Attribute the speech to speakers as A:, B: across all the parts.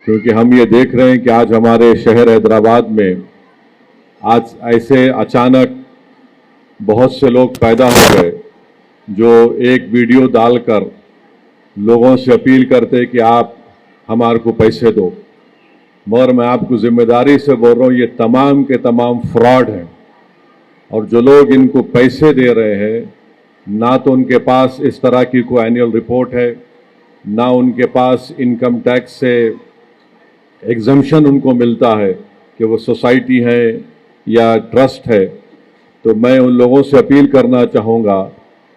A: क्योंकि हम ये देख रहे हैं कि आज हमारे शहर हैदराबाद में आज ऐसे अचानक बहुत से लोग पैदा हो गए जो एक वीडियो डालकर लोगों से अपील करते कि आप हमारे को पैसे दो। मगर मैं आपको जिम्मेदारी से बोल रहा हूँ, ये तमाम के तमाम फ्रॉड हैं। और जो लोग इनको पैसे दे रहे हैं, ना तो उनके पास इस तरह की कोई एनुअल रिपोर्ट है, ना उनके पास इनकम टैक्स से एग्जम्पशन उनको मिलता है कि वो सोसाइटी है या ट्रस्ट है। तो मैं उन लोगों से अपील करना चाहूँगा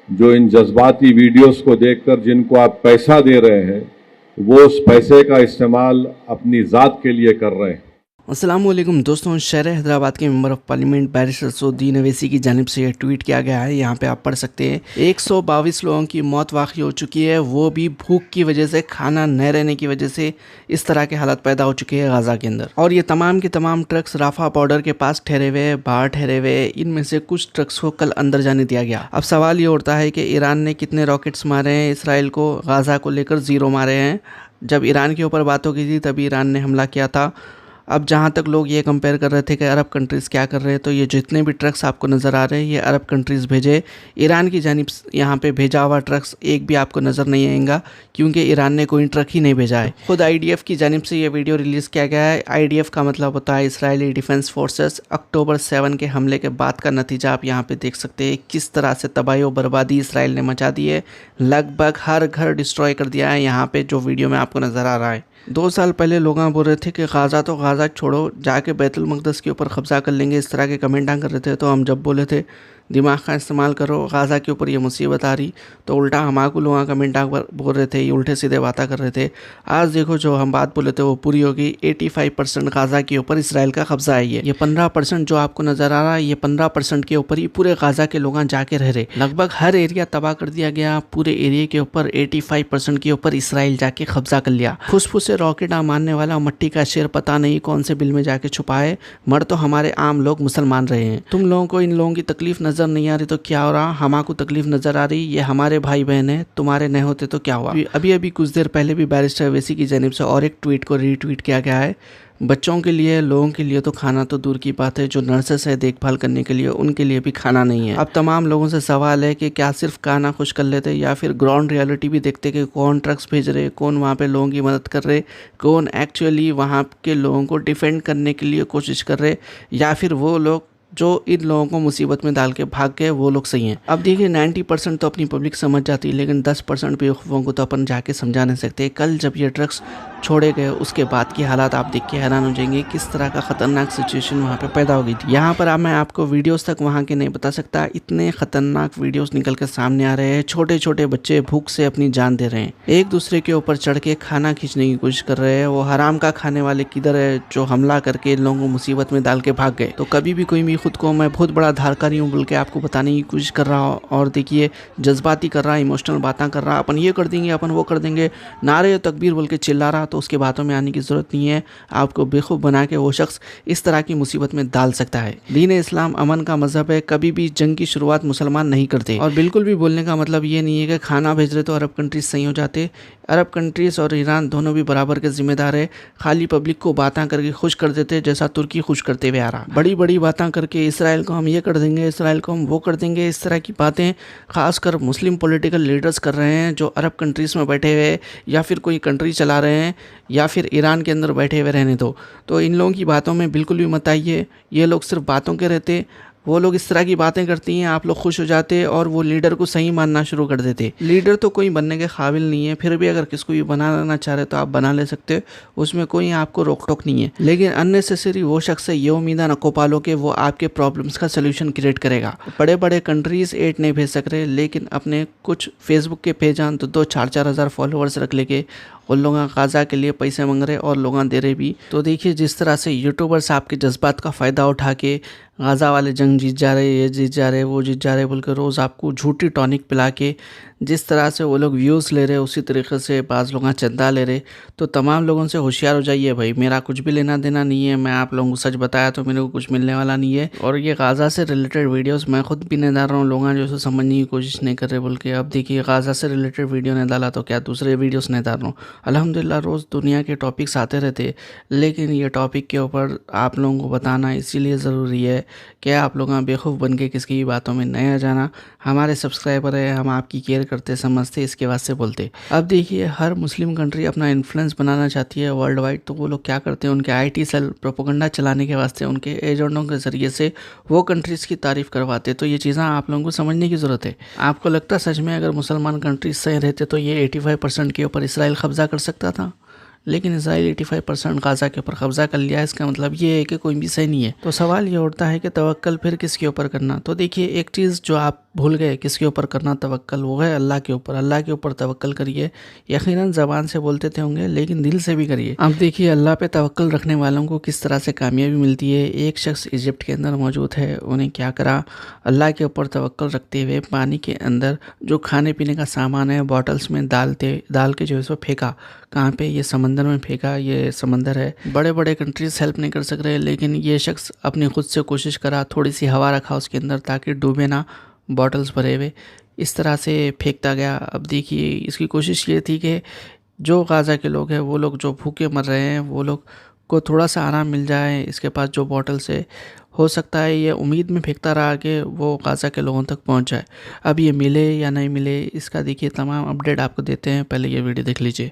A: जो इन जज्बाती वीडियोस को देखकर जिनको आप पैसा दे रहे हैं, वो उस पैसे का इस्तेमाल अपनी ज़ात के लिए कर रहे हैं।
B: अस्सलाम वालेकुम दोस्तों, शहर हैदराबाद के member of parliament barrister Sauddin Owaisi की जानिब से यह ट्वीट किया गया है। यहाँ पे आप पढ़ सकते हैं 122 लोगों की मौत वाक़ई हो चुकी है, वो भी भूख की वजह से, खाना न रहने की वजह से इस तरह के हालात पैदा हो चुके हैं गाज़ा के अंदर। और ये तमाम के तमाम ट्रक्स राफा बॉर्डर के पास ठहरे हुए, बाहर ठहरे हुए। इनमें से कुछ ट्रक्स को कल अंदर जाने दिया गया। अब सवाल ये उठता है कि ईरान ने कितने रॉकेट्स मारे हैं इसराइल को, गाज़ा को लेकर 0 मारे हैं। जब ईरान के ऊपर बात हो गई थी तभी ईरान ने हमला किया था। अब जहाँ तक लोग ये कंपेयर कर रहे थे कि अरब कंट्रीज़ क्या कर रहे हैं, तो ये जितने भी ट्रक्स आपको नज़र आ रहे हैं ये अरब कंट्रीज़ भेजे। ईरान की जानिब यहाँ पे भेजा हुआ ट्रक्स एक भी आपको नज़र नहीं आएगा, क्योंकि ईरान ने कोई ट्रक ही नहीं भेजा है। खुद IDF की जानिब से ये वीडियो रिलीज़ किया गया है। IDF का मतलब होता है इसराइली डिफेंस फोर्सेस। अक्टूबर 7 के हमले के बाद का नतीजा आप यहाँ पर देख सकते हैं, किस तरह से तबाही और बर्बादी इसराइल ने मचा दी है। लगभग हर घर डिस्ट्रॉय कर दिया है यहाँ पर, जो वीडियो में आपको नज़र आ रहा है। 2 साल पहले लोग बोल रहे थे कि गाज़ा तो गाज़ा छोड़ो, जाके बैतुल मक़दस के ऊपर कब्ज़ा कर लेंगे, इस तरह के कमेंट कर रहे थे। तो हम जब बोले थे दिमाग का इस्तेमाल करो, गाज़ा के ऊपर ये मुसीबत आ रही, तो उल्टा हमारे लोग कमेंट बोल रहे थे, ये उल्टे सीधे बातें कर रहे थे। आज देखो जो हम बात बोले थे वो पूरी होगी। 85% गाज़ा के ऊपर इसराइल का कब्ज़ा है। ये 15% जो आपको नज़र आ रहा है, ये 15% के ऊपर ही पूरे गाज़ा के लोग जाके रह रहे। लगभग हर एरिया तबाह कर दिया गया। पूरे एरिया के ऊपर 85% के ऊपर इसराइल जाके कब्ज़ा कर लिया। फुसफुस से रॉकेट मारने वाला मट्टी का शेर पता नहीं कौन से बिल में जाके छुपा है। मर तो हमारे आम लोग मुसलमान रहे हैं। तुम लोगों को इन लोगों की तकलीफ नजर नहीं आ रही तो क्या हो रहा, हमारे तकलीफ नजर आ रही। ये हमारे भाई बहन है, तुम्हारे नहीं होते तो क्या हुआ। अभी कुछ देर पहले भी बैरिस्टर अवैसी की जानिब से और एक ट्वीट को रीट्वीट किया गया है। बच्चों के लिए, लोगों के लिए तो खाना तो दूर की बात है, जो नर्सेस है देखभाल करने के लिए, उनके लिए भी खाना नहीं है। अब तमाम लोगों से सवाल है कि क्या सिर्फ खाना खुश कर लेते या फिर ग्राउंड रियलिटी भी देखते कि कौन ट्रक्स भेज रहे, कौन वहाँ पे लोगों की मदद कर रहे, कौन एक्चुअली वहाँ के लोगों को डिफेंड करने के लिए कोशिश कर रहे, या फिर वो लोग जो इन लोगों को मुसीबत में डाल के भाग गए वो लोग सही हैं। अब देखिए 90% तो अपनी पब्लिक समझ जाती है, लेकिन 10% बेवकूफ़ों को तो अपन जाके समझा नहीं सकते। कल जब ये ट्रक्स छोड़े गए उसके बाद की हालात आप देख के हैरान हो जाएंगे, किस तरह का ख़तरनाक सिचुएशन वहाँ पे पैदा हो गई थी। यहाँ पर अब मैं आपको वीडियोस तक वहाँ के नहीं बता सकता, इतने ख़तरनाक वीडियोस निकल के सामने आ रहे हैं। छोटे छोटे बच्चे भूख से अपनी जान दे रहे हैं, एक दूसरे के ऊपर चढ़ के खाना खींचने की कोशिश कर रहे हैं। वो हराम का खाने वाले किधर है जो हमला करके इन लोगों को मुसीबत में डाल के भाग गए। तो कभी भी कोई भी खुद को मैं बहुत बड़ा धारकारी हूँ बोल के आपको बताने की कोशिश कर रहा हूँ, और देखिए जज्बाती कर रहा, इमोशनल बातें कर रहा, अपन ये कर देंगे, अपन वो कर देंगे, नारे तकबीर बोल के चिल्ला रहा, तो उसके बातों में आने की ज़रूरत नहीं है। आपको बेखूब बना के वो शख्स इस तरह की मुसीबत में डाल सकता है। दीन इस्लाम अमन का मजहब है, कभी भी जंग की शुरुआत मुसलमान नहीं करते। और बिल्कुल भी बोलने का मतलब ये नहीं है कि खाना भेज रहे तो अरब कंट्रीज सही हो जाते। अरब कंट्रीज़ और ईरान दोनों भी बराबर के जिम्मेदार है। खाली पब्लिक को बातें करके खुश कर देते, जैसा तुर्की खुश करते हुए आ रहा। बड़ी बड़ी बातें करके इसराइल को हम ये कर देंगे, इसराइल को हम वो कर देंगे, इस तरह की बातें खासकर मुस्लिम पॉलिटिकल लीडर्स कर रहे हैं, जो अरब कंट्रीज़ में बैठे हुए या फिर कोई कंट्री चला रहे हैं या फिर ईरान के अंदर बैठे हुए रहने दो। तो इन लोगों की बातों में बिल्कुल भी मत आइए। ये लोग सिर्फ बातों के रहते, वो लोग इस तरह की बातें करती हैं, आप लोग खुश हो जाते और वो लीडर को सही मानना शुरू कर देते। लीडर तो कोई बनने के काबिल नहीं है, फिर भी अगर किसको भी बना लेना चाह रहे तो आप बना ले सकते हो, उसमें कोई आपको रोक टोक नहीं है। लेकिन अननेसेसरी वो शख्स से ये उम्मीद न को पालो कि वो आपके प्रॉब्लम्स का सोल्यूशन क्रिएट करेगा। बड़े बड़े कंट्रीज एड नहीं भेज सक रहे, लेकिन अपने कुछ फेसबुक के पेज 2-4 हज़ार फॉलोअर्स रख लेके उन लोग गाज़ा के लिए पैसे मांग रहे और लोग दे रहे भी। तो देखिए जिस तरह से यूट्यूबर्स आपके जज्बात का फ़ायदा उठा के गाज़ा वाले जंग जीत जा रहे, ये जीत जा रहे, वो जीत जा रहे बोल के रोज़ आपको झूठी टॉनिक पिला के जिस तरह से वो लोग व्यूज़ ले रहे, उसी तरीके से बाज़ लोग चंदा ले रहे। तो तमाम लोगों से होशियार हो जाइए भाई, मेरा कुछ भी लेना देना नहीं है, मैं आप लोगों को सच बताया तो मेरे को कुछ मिलने वाला नहीं है। और ये गाज़ा से रिलेटेड वीडियोस मैं खुद भी नहीं डाल रहा हूँ, लोग जो है समझने की कोशिश नहीं कर रहे बोल के। अब देखिए गाज़ा से रिलेटेड वीडियो नहीं डाला तो क्या दूसरे वीडियोस नहीं डाल रहा हूँ। अल्हम्दुलिल्लाह रोज़ दुनिया के टॉपिक्स आते रहते, लेकिन ये टॉपिक के ऊपर आप लोगों को बताना इसीलिए ज़रूरी है कि आप लोग बेवकूफ़ बन के किसी की बातों में नहीं आ जाना। हमारे सब्सक्राइबर है, हम आपकी केयर करते समझते इसके वास्ते बोलते। अब देखिए हर मुस्लिम कंट्री अपना इन्फ्लुएंस बनाना चाहती है वर्ल्ड वाइड, तो वो लोग क्या करते हैं, उनके आईटी सेल प्रोपेगेंडा चलाने के वास्ते उनके एजेंटों के ज़रिए से वो कंट्रीज़ की तारीफ़ करवाते। तो ये चीज़ें आप लोगों को समझने की ज़रूरत है। आपको लगता है सच में अगर मुसलमान कंट्रीज सही रहते तो ये 85% के ऊपर इसराइल कब्ज़ा कर सकता था? लेकिन इसराइल 85% गाज़ा के ऊपर कब्ज़ा कर लिया। इसका मतलब ये है कि कोई भी सही नहीं है। तो सवाल ये उठता है कि तवक्कल फिर किसके ऊपर करना। तो देखिए एक चीज़ जो आप भूल गए किसके ऊपर करना तवक्कल, वो है अल्लाह के ऊपर। अल्लाह के ऊपर तवक्कल करिए। यकीनन ज़बान से बोलते थे होंगे, लेकिन दिल से भी करिए। अब देखिए अल्लाह पे तवक्कल रखने वालों को किस तरह से कामयाबी मिलती है। एक शख्स इजिप्ट के अंदर मौजूद है, उन्हें क्या करा, अल्लाह के ऊपर तवक्कल रखते हुए पानी के अंदर जो खाने पीने का सामान है बॉटल्स में डाल के जो है सो फेंका। कहाँ पे? ये समंदर में फेंका। ये समंदर है, बड़े बड़े कंट्रीज हेल्प नहीं कर सक रहे, लेकिन ये शख्स अपनी खुद से कोशिश करा, थोड़ी सी हवा रखा उसके अंदर ताकि डूबे ना, बॉटल्स भरे हुए इस तरह से फेंकता गया। अब देखिए इसकी कोशिश ये थी कि जो गाज़ा के लोग हैं, वो लोग जो भूखे मर रहे हैं, वो लोग को थोड़ा सा आराम मिल जाए। इसके पास जो बॉटल्स है, हो सकता है ये उम्मीद में फेंकता रहा कि वो गाज़ा के लोगों तक पहुंच जाए। अब ये मिले या नहीं मिले, इसका देखिए तमाम अपडेट आपको देते हैं। पहले ये वीडियो देख लीजिए।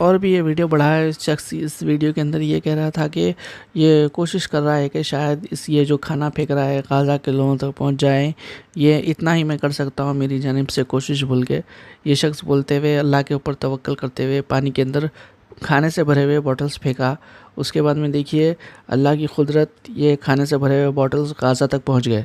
B: और भी ये वीडियो बढ़ाया। इस शख्स इस वीडियो के अंदर ये कह रहा था कि ये कोशिश कर रहा है कि शायद ये जो खाना फेंक रहा है गाज़ा के लोगों तक पहुंच जाए। ये इतना ही मैं कर सकता हूं मेरी जानिब से कोशिश बोल के ये शख्स बोलते हुए अल्लाह के ऊपर तवक्कल करते हुए पानी के अंदर खाने से भरे हुए बॉटल्स फेंका। उसके बाद में देखिए अल्लाह की कुदरत, ये खाने से भरे हुए बॉटल्स गाज़ा तक पहुंच गए।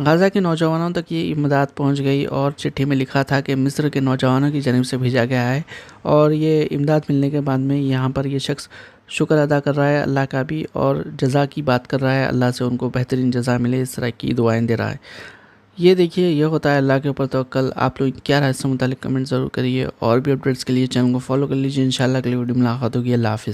B: गाज़ा के नौजवानों तक ये इमदाद पहुंच गई और चिट्ठी में लिखा था कि मिस्र के नौजवानों की जानिब से भेजा गया है। और ये इमदाद मिलने के बाद में यहाँ पर ये शख्स शुक्र अदा कर रहा है अल्लाह का भी, और जज़ा की बात कर रहा है, अल्लाह से उनको बेहतरीन जज़ा मिले, इस तरह की दुआएं दे रहा है। ये देखिए ये होता है अल्लाह के ऊपर तवक्कल। आप लोग क्या राय इससे मुतालिक कमेंट ज़रूर करिए, और भी अपडेट्स के लिए चैनल को फॉलो कर लीजिए। इंशाल्लाह अगली वीडियो में मुलाकात होगी। अल्लाह हाफ़िज़।